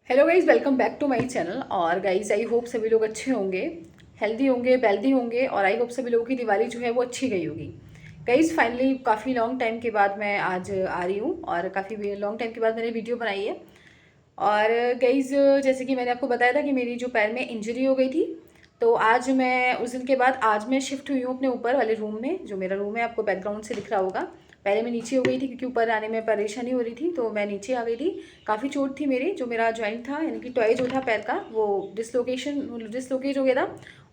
Hello guys, welcome back to my channel. और guys I hope सभी लोग अच्छे होंगे, हेल्दी होंगे, वेल्दी होंगे। और आई होप सभी लोगों की दिवाली जो है वो अच्छी गई होगी। गाइज़ फाइनली काफ़ी लॉन्ग टाइम के बाद मैं आज आ रही हूँ और काफ़ी लॉन्ग टाइम के बाद मैंने वीडियो बनाई है। और गाइज़ जैसे कि मैंने आपको बताया था कि मेरी जो पैर में इंजरी हो गई थी, तो आज मैं उस दिन के बाद आज मैं शिफ्ट हुई हूँ अपने ऊपर वाले रूम में। जो मेरा रूम है आपको बैकग्राउंड से दिख रहा होगा। पहले मैं नीचे हो गई थी क्योंकि ऊपर आने में परेशानी हो रही थी, तो मैं नीचे आ गई थी। काफ़ी चोट थी मेरी, जो मेरा जॉइंट था यानी कि टॉय जो था पैर का वो डिसलोकेट हो गया था।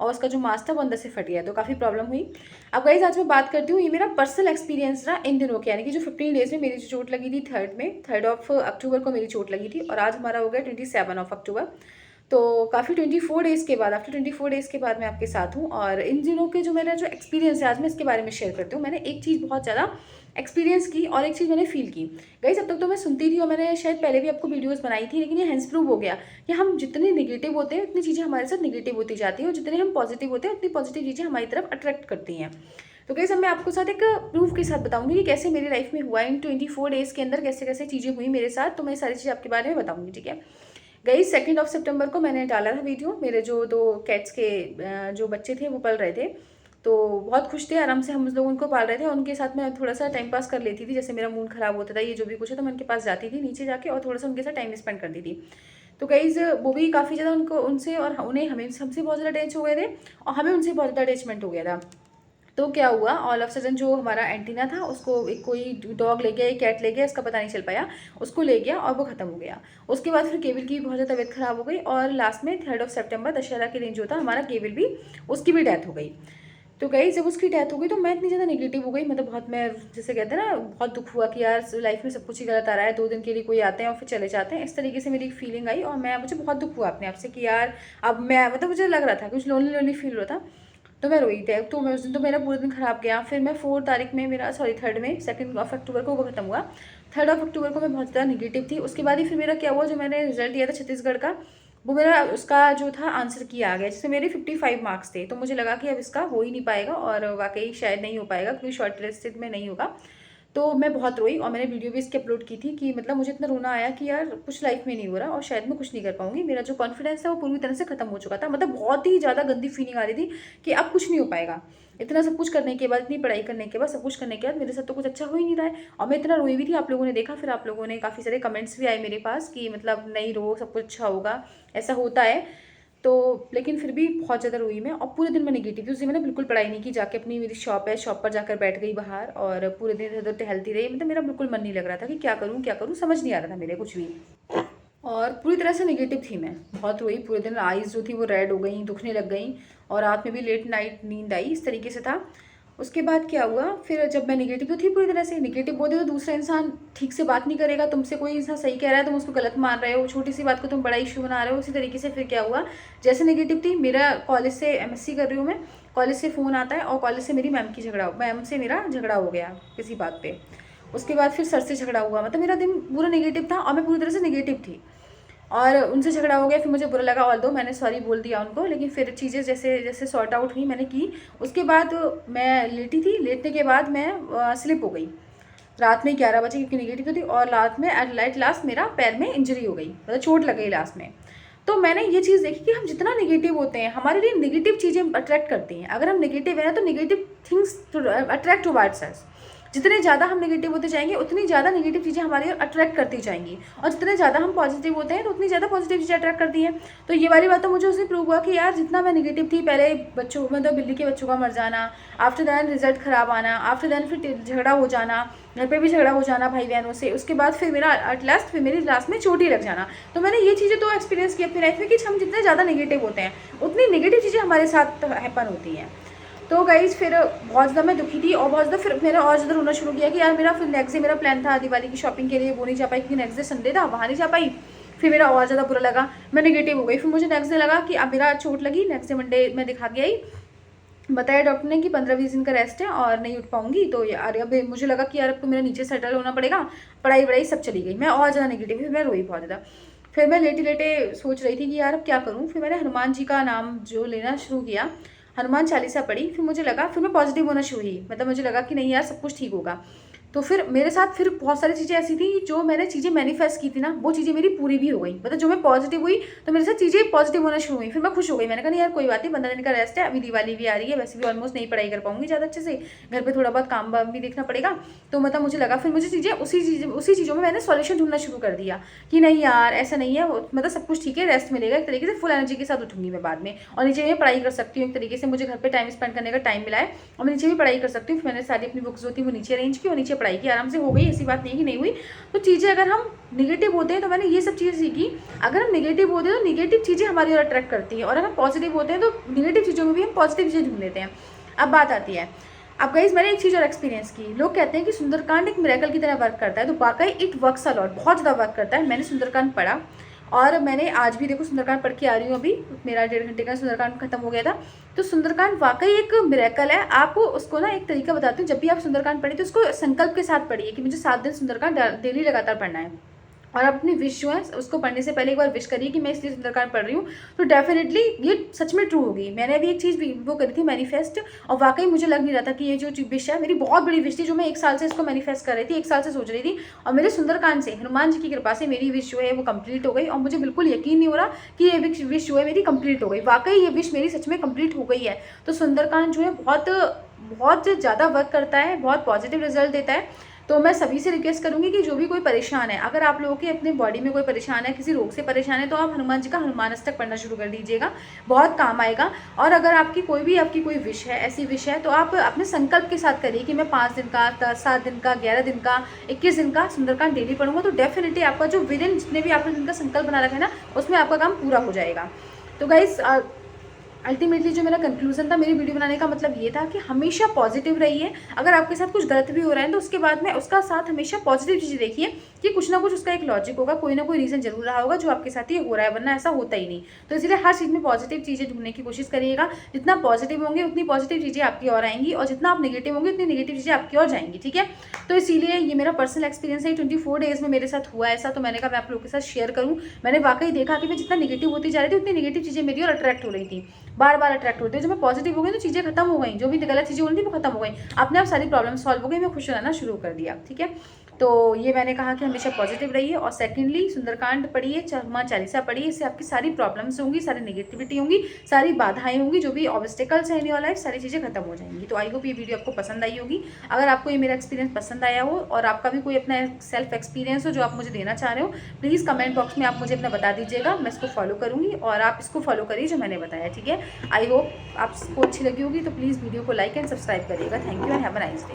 और उसका जो मांस था वो अंदर से फट गया, तो काफ़ी प्रॉब्लम हुई। अब गाइस आज मैं बात करती हूँ, ये मेरा पर्सनल एक्सपीरियंस रहा इन दिनों के, यानी कि जो 15 डेज में मेरी जो चोट लगी थी, 3rd ऑफ अक्टूबर को मेरी चोट लगी थी और आज हमारा हो गया 27 ऑफ अक्टूबर। तो काफ़ी 24 डेज़ के बाद, आफ्टर 24 डेज़ के बाद मैं आपके साथ हूँ। और इन दिनों के जो मेरा जो एक्सपीरियंस है आज मैं इसके बारे में शेयर करती हूँ। मैंने एक चीज़ बहुत ज़्यादा एक्सपीरियंस की और एक चीज़ मैंने फील की। गाइस अब तक तो मैं सुनती थी और मैंने शायद पहले भी आपको वीडियोस बनाई थी, लेकिन ये हेंस प्रूव हो गया कि हम जितने निगेटिव होते हैं उतनी चीज़ें हमारे साथ निगेटिव होती जाती हैं, और जितने हम पॉजिटिव होते हैं उतनी पॉजिटिव चीज़ें हमारी तरफ अट्रैक्ट करती हैं। तो गाइस अब मैं आपको साथ एक प्रूफ के साथ बताऊंगी कि कैसे मेरी लाइफ में हुआ इन 24 डेज़ के अंदर, कैसे कैसे चीज़ें हुई मेरे साथ। तो मैं सारी चीज़ें आपके बारे में बताऊंगी, ठीक है। गई 2 सितंबर को मैंने डाला था वीडियो। मेरे जो 2 कैट्स के जो बच्चे थे वो पल रहे थे, तो बहुत खुश थे, आराम से हम लोग उनको पाल रहे थे। उनके साथ मैं थोड़ा सा टाइम पास कर लेती थी, जैसे मेरा मूड खराब होता था ये जो भी कुछ है, तो मैं उनके पास जाती थी नीचे जाके और थोड़ा सा उनके साथ टाइम स्पेंड करती थी। तो गाइज वो भी काफ़ी ज़्यादा उनको उनसे और उन्हें हमें हमसे बहुत ज़्यादा अटैच हो गए थे और हमें उनसे बहुत ज़्यादा अटैचमेंट हो गया था। तो क्या हुआ, ऑल ऑफ सडन जो हमारा एंटीना था उसको एक कोई डॉग ले गया, एक कैट ले गया, इसका पता नहीं चल पाया, उसको ले गया और वो खत्म हो गया। उसके बाद फिर केबल की बहुत ज़्यादा तबीयत खराब हो गई और लास्ट में 3rd ऑफ सितंबर दशहरा के दिन जो था हमारा केबल भी, उसकी भी डेथ हो गई। तो गई जब उसकी डेथ हो गई तो मैं इतनी ज़्यादा नेगेटिव हो गई, मतलब बहुत, मैं जैसे कहते हैं ना, बहुत दुख हुआ कि यार लाइफ में सब कुछ ही गलत आ रहा है, 2 दिन के लिए कोई आते हैं और फिर चले जाते हैं, इस तरीके से मेरी फीलिंग आई। और मुझे बहुत दुख हुआ अपने आप से कि यार अब मैं, मतलब मुझे लग रहा था कुछ लोनली लोनली फील हो रहा था। तो मैं रोई थी, तो मैं उस दिन तो मेरा पूरा दिन खराब गया। फिर मैं 4 तारीख में मेरा, सॉरी 3rd में, 2 अक्टूबर को वो खत्म हुआ। 3rd ऑफ अक्टूबर को मैं बहुत ज़्यादा निगेटिव थी। उसके बाद ही फिर मेरा क्या हुआ, जो मैंने रिजल्ट दिया था छत्तीसगढ़ का, वो मेरा उसका जो था आंसर की आ गया, जिससे मेरे 55 मार्क्स थे। तो मुझे लगा कि अब इसका हो ही नहीं पाएगा और वाकई शायद नहीं हो पाएगा क्योंकि शॉर्ट लिस्टेड में नहीं होगा। तो मैं बहुत रोई और मैंने वीडियो भी इसकी अपलोड की थी कि मतलब मुझे इतना रोना आया कि यार कुछ लाइफ में नहीं हो रहा और शायद मैं कुछ नहीं कर पाऊंगी। मेरा जो कॉन्फिडेंस है वो पूरी तरह से खत्म हो चुका था, मतलब बहुत ही ज़्यादा गंदी फीलिंग आ रही थी कि अब कुछ नहीं हो पाएगा। इतना सब कुछ करने के बाद, इतनी पढ़ाई करने के बाद, सब कुछ करने के बाद मेरे साथ तो कुछ अच्छा हो ही नहीं रहा है। और मैं इतना रोई भी थी, आप लोगों ने देखा, फिर आप लोगों ने काफ़ी सारे कमेंट्स भी आए मेरे पास कि मतलब नहीं रो, सब कुछ अच्छा होगा, ऐसा होता है। तो लेकिन फिर भी बहुत ज़्यादा रोई मैं और पूरे दिन मैं नेगेटिव थी। उस दिन मैंने बिल्कुल पढ़ाई नहीं की, जाके अपनी मेरी शॉप है, शॉप पर जाकर बैठ गई बाहर और पूरे दिन इधर उधर टहलती रही। मतलब मेरा बिल्कुल मन नहीं लग रहा था कि क्या करूँ, समझ नहीं आ रहा था मेरे कुछ भी। और पूरी तरह से नेगेटिव थी मैं, बहुत रोई पूरे दिन। आईज जो थी वो रेड हो गई, दुखने लग गई और रात में भी लेट नाइट नींद आई, इस तरीके से था। उसके बाद क्या हुआ, फिर जब मैं नेगेटिव तो थी पूरी तरह से, नेगेटिव बोलते तो दूसरा इंसान ठीक से बात नहीं करेगा, तुमसे कोई इंसान सही कह रहा है तुम उसको गलत मान रहे हो, छोटी सी बात को तुम बड़ा इशू बना रहे हो। उसी तरीके से फिर क्या हुआ, जैसे नेगेटिव थी, मेरा कॉलेज से, एमएससी कर रही हूँ मैं, कॉलेज से फ़ोन आता है और कॉलेज से मेरी मैम से मेरा झगड़ा हो गया किसी बात पे। उसके बाद फिर सर से झगड़ा हुआ, मतलब मेरा दिन पूरा नेगेटिव था और मैं पूरी तरह से नेगेटिव थी और उनसे झगड़ा हो गया। फिर मुझे बुरा लगा, ऑल दो मैंने सॉरी बोल दिया उनको, लेकिन फिर चीज़ें जैसे जैसे सॉर्ट आउट हुई मैंने की। उसके बाद मैं लेटी थी, लेटने के बाद मैं स्लिप हो गई रात में 11 बजे, क्योंकि निगेटिव थी। और रात में एट लास्ट मेरा पैर में इंजरी हो गई, मतलब चोट लग गई लास्ट में। तो मैंने ये चीज़ देखी कि हम जितना नेगेटिव होते हैं हमारे लिए नेगेटिव चीज़ें अट्रैक्ट करती हैं। अगर हम नेगेटिव है ना तो नेगेटिव थिंग्स अट्रैक्ट टुवर्ड्स अस। जितने ज़्यादा हम नेगेटिव होते जाएंगे उतनी ज़्यादा नेगेटिव चीज़ें हमारी अट्रैक्ट करती जाएंगी, और जितने ज़्यादा हम पॉजिटिव होते हैं तो उतनी ज़्यादा पॉजिटिव चीज़ें अट्रैक्ट करती हैं। तो ये वाली बात तो मुझे उससे प्रूव हुआ कि यार जितना मैं नेगेटिव थी, पहले बच्चों, मतलब बिल्ली के बच्चों का मर जाना, आफ्टर दैन रिजल्ट ख़राब आना, आफ्टर दैन फिर झगड़ा हो जाना, घर पे भी झगड़ा हो जाना भाई बहनों से, उसके बाद फिर मेरा एट लास्ट फिर मेरी लास्ट में चोट ही लग जाना। तो मैंने ये चीज़ें तो एक्सपीरियंस की अपनी लाइफ में कि हम जितने ज़्यादा नेगेटिव होते हैं उतनी नेगेटिव चीज़ें हमारे साथ हैपन होती हैं। तो गाइज फिर बहुत ज़्यादा मैं दुखी थी और बहुत ज़्यादा फिर मेरा और ज़्यादा रोना शुरू किया कि यार मेरा फिर नेक्स्ट डे मेरा प्लान था दिवाली की शॉपिंग के लिए, वो नहीं जा पाई क्योंकि नेक्स्ट डे संडे था, वहाँ नहीं जा पाई। फिर मेरा और ज़्यादा बुरा लगा, मैं नेगेटिव हो गई। फिर मुझे नेक्स्ट डे लगा कि अब मेरा चोट लगी, नेक्स्ट डे मंडे मैं दिखा के आई, बताया डॉक्टर ने कि 15-20 दिन का रेस्ट है और नहीं उठ पाऊंगी। तो यार अब मुझे लगा कि यार अब तो मेरा नीचे सेटल होना पड़ेगा, पढ़ाई वढ़ाई सब चली गई, मैं और ज़्यादा नेगेटिव, फिर मैं रोई बहुत ज़्यादा। फिर मैं लेटे लेटे सोच रही थी कि यार अब क्या करूँ। फिर मैंने हनुमान जी का नाम जो लेना शुरू किया, हनुमान चालीसा पढ़ी। फिर मुझे लगा, फिर मैं पॉजिटिव होना शुरू हुई, मतलब मुझे लगा कि नहीं यार सब कुछ ठीक होगा। तो फिर मेरे साथ फिर बहुत सारी चीज़ें ऐसी थी जो मैंने चीज़ें मैनिफेस्ट की थी ना, वो चीज़ें मेरी पूरी भी हो गई। मतलब जो मैं पॉजिटिव हुई तो मेरे साथ चीज़ें पॉजिटिव होना शुरू हुई। फिर मैं खुश हो गई, मैंने कहा नहीं यार कोई बात नहीं, 15 दिन का रेस्ट है, अभी दिवाली भी आ रही है, वैसे भी ऑलमोस्ट नहीं पढ़ाई कर पाऊंगी ज़्यादा अच्छे से, घर पर थोड़ा बहुत काम वाम भी देखना पड़ेगा। तो मतलब मुझे लगा फिर मुझे चीज़ें उसी चीज़ों में मैंने सॉल्यूशन ढूंढना शुरू कर दिया कि नहीं यार ऐसा नहीं है, मतलब सब कुछ ठीक है, रेस्ट मिलेगा, एक तरीके से फुल एनर्जी के साथ उठूंगी मैं बाद में, और नीचे मैं पढ़ाई कर सकती हूँ। एक तरीके से मुझे घर पे टाइम स्पेंड करने का टाइम मिला है और मैं नीचे भी पढ़ाई कर सकती हूँ। मैंने सारी अपनी बुक्स जो थी वो नीचे अरेंज की और नीचे पढ़ाई की, आराम से हो गई, ऐसी बात नहीं कि नहीं हुई। तो चीज़ें अगर हम निगेटिव होते हैं तो मैंने ये सब चीज़ें सीखी, अगर हम निगेटिव होते हैं तो निगेटिव चीज़ें हमारी ओर अट्रैक्ट करती हैं, और अगर हम पॉजिटिव होते हैं तो निगेटिव चीज़ों में भी हम पॉजिटिव चीज़ें ढूंढ लेते हैं। अब बात आती है, अब गाइस मैंने एक चीज़ और एक्सपीरियंस की, लोग कहते हैं कि सुंदरकांड एक मिरेकल की तरह वर्क करता है, तो वाकई इट वर्क्स अ लॉट, बहुत ज़्यादा वर्क करता है। मैंने सुंदरकांड पढ़ा और मैंने आज भी देखो सुंदरकांड पढ़ के आ रही हूँ, अभी मेरा 1.5 घंटे का सुंदरकांड खत्म हो गया था। तो सुंदरकांड वाकई एक मिरेकल है। आपको उसको ना एक तरीका बताती हूँ, जब भी आप सुंदरकांड पढ़िए तो उसको संकल्प के साथ पढ़िए कि मुझे 7 दिन सुंदरकांड डेली लगातार पढ़ना है, और अपनी विश जो है उसको पढ़ने से पहले एक बार विश करिए कि मैं इसलिए सुंदरकांड पढ़ रही हूँ, तो डेफिनेटली ये सच में ट्रू होगी। मैंने अभी एक चीज़ वो करी थी मैनिफेस्ट, और वाकई मुझे लग नहीं रहा था कि ये जो विश है मेरी बहुत बड़ी विश थी, जो मैं 1 साल से इसको मैनिफेस्ट कर रही थी, 1 साल से सोच रही थी, और मेरे सुंदरकांड से हनुमान जी की कृपा से मेरी विश जो है वो कंप्लीट हो गई, और मुझे बिल्कुल यकीन नहीं हो रहा कि ये विश जो है मेरी कंप्लीट हो गई। वाकई ये विश मेरी सच में कंप्लीट हो गई है। तो सुंदरकांड जो है बहुत बहुत ज़्यादा वर्क करता है, बहुत पॉजिटिव रिजल्ट देता है। तो मैं सभी से रिक्वेस्ट करूंगी कि जो भी कोई परेशान है, अगर आप लोगों के अपने बॉडी में कोई परेशान है, किसी रोग से परेशान है, तो आप हनुमान जी का हनुमान अष्टक पढ़ना शुरू कर दीजिएगा, बहुत काम आएगा। और अगर आपकी कोई विश है, ऐसी विश है, तो आप अपने संकल्प के साथ करिए कि मैं 5 दिन का, 7 दिन का, 11 दिन का, 21 दिन का सुंदरकांड डेली पढ़ूंगा, तो डेफिनेटली आपका जो विदिन जितने भी आपने दिन का संकल्प बना रखा है ना, उसमें आपका काम पूरा हो जाएगा। तो गाइस अल्टीमेटली जो मेरा कंक्लूजन था मेरी वीडियो बनाने का, मतलब ये था कि हमेशा पॉजिटिव रहिए। अगर आपके साथ कुछ गलत भी हो रहा है तो उसके बाद में उसका साथ हमेशा पॉजिटिव चीज़ें देखिए कि कुछ ना कुछ उसका एक लॉजिक होगा, कोई ना कोई रीज़न जरूर रहा होगा जो आपके साथ ये हो रहा है, वरना ऐसा होता ही नहीं। तो इसलिए हर चीज़ में पॉजिटिव चीज़ें ढूंढने की कोशिश करिएगा। जितना पॉजिटिव होंगे उतनी पॉजिटिव चीज़ें आपकी ओर आएंगी, और जितना आप नेगेटिव होंगे उतनी नेगेटिव चीज़ें आपकी ओर जाएंगी, ठीक है। तो इसीलिए ये मेरा पर्सनल एक्सपीरियंस है, 24 डेज में मेरे साथ हुआ ऐसा, तो मैंने कहा मैं आप लोगों के साथ शेयर करूँ। मैंने वाकई देखा कि मैं जितना नेगेटिव होती जा रही थी उतनी नेगेटिव चीज़ें मेरी और अट्रैक्ट हो रही थी, बार बार अट्रैक्ट होते हैं। जो मैं पॉजिटिव हो गई तो चीज़ें खत्म हो गई, जो भी गलत चीज़ें हो रही थी वो खत्म हो गई, अपने आप सारी प्रॉब्लम सॉल्व हो गई, मैं खुश रहना शुरू कर दिया, ठीक है। तो ये मैंने कहा कि हमेशा पॉजिटिव रहिए, और सेकंडली सुंदरकांड पढ़िए, हनुमान चालीसा पढ़िए, इससे आपकी सारी प्रॉब्लम्स होंगी, सारी नेगेटिविटी होंगी, सारी बाधाएं होंगी, जो भी ऑब्स्टिकल्स हैं इन योर लाइफ, सारी चीज़ें खत्म हो जाएंगी। तो आई होप ये वीडियो आपको पसंद आई होगी। अगर आपको ये मेरा एक्सपीरियंस पसंद आया हो और आपका भी कोई अपना सेल्फ एक्सपीरियंस हो जो आप मुझे देना चाह रहे हो, प्लीज़ कमेंट बॉक्स में आप मुझे अपना बता दीजिएगा, मैं इसको फॉलो करूँगी, और आप इसको फॉलो करिए जो मैंने बताया, ठीक है। आई होप आपको अच्छी लगी होगी, तो प्लीज़ वीडियो को लाइक एंड सब्सक्राइब करिएगा। Thank you and have a nice day.